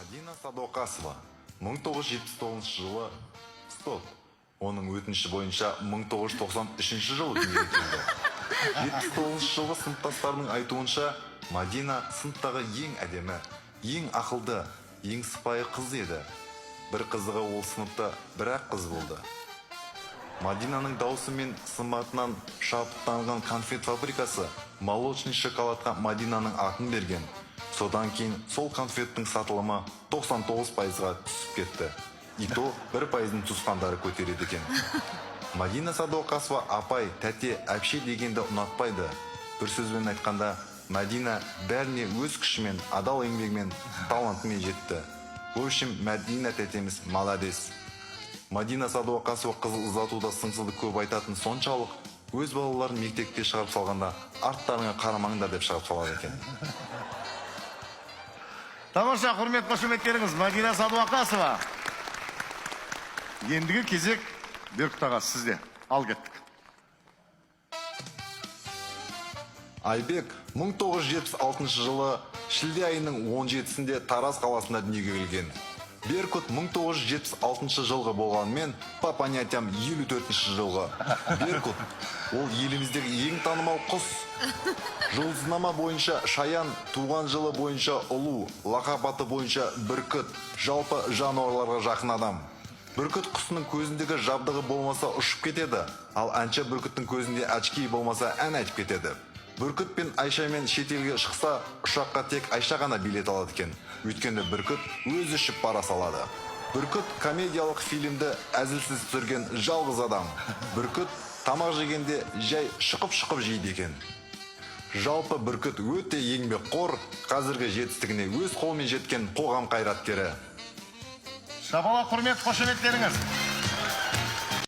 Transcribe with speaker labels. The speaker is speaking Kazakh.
Speaker 1: Мадина Садуақасова 1979 жылы стоп. Оның өтініші бойынша 1993 жылы дүниеге келді. 79 жылғы сыныптастарының айтуынша, Мадина сыныптағы ең әдемі, ең ақылды, ең сыпайы қыз еді. Бір қызығы ол сыныпта бір-ақ қыз болды. Мадинаның дауысы мен сымбатынан шабыттанған конфет фабрикасы молочный шоколадқа Мадинаның атын берген. Содан кейін сол конфеттің сатылымы 99%-ға түсіп кетті. И то 1%-ның туысқандары көтереді екен. Мадина Садуақасова апай, тәте, әпше дегенді ұнатпайды. Бір сөзбен айтқанда, Мадина бәріне өз күшімен, адал еңбегімен, талантымен жетті. В общем, Мадина тәтеміз молодец. Мадина Садуақасова қызыл ұзатуда сыңсуды көп айтатын соншалық, өз балаларын мектепке шығарып салғанда арттарыңа қарамаңдар деп шығарып салады екен.
Speaker 2: Тамаша, құрмет қошеметтеріңіз, Мадина Садуақасова. Ендігі кезек Беркут аға сізде. Ал кеттік.
Speaker 1: Айбек 1976 жылы шілде айының 17-сінде Тараз қаласында дүниеге келген. Беркут 1976 жылғы болғанымен, по понятиям 54 жылғы. Беркут ол еліміздегі ең танымал құс. Жұлдызнама бойынша Шаян, туған жылы бойынша Ұлу, лақап аты бойынша Бүркіт, жалпы жануарларға жақын адам. Бүркіт құсының көзіндегі жабдығы болмаса ұшып кетеді, ал әнші бүркіттің көзінде очки болмаса ән айтып кетеді. Бүркіт пен Айшамен шетелге шықса, ұшаққа тек Айша ғана билет алады екен. Өйткені Бүркіт өз ішіп пара салады. Бүркіт комедиялық фильмді әзілсіз түсірген жалғыз адам. Бүркіт тамақ жегенде жай шықып жейді екен. Жалпы Бүркіт өте еңбекқор, қазіргі жетістігіне өз қолымен жеткен қоғам қайраткері.
Speaker 2: Шабала, құрмет қошеметтеріңіз.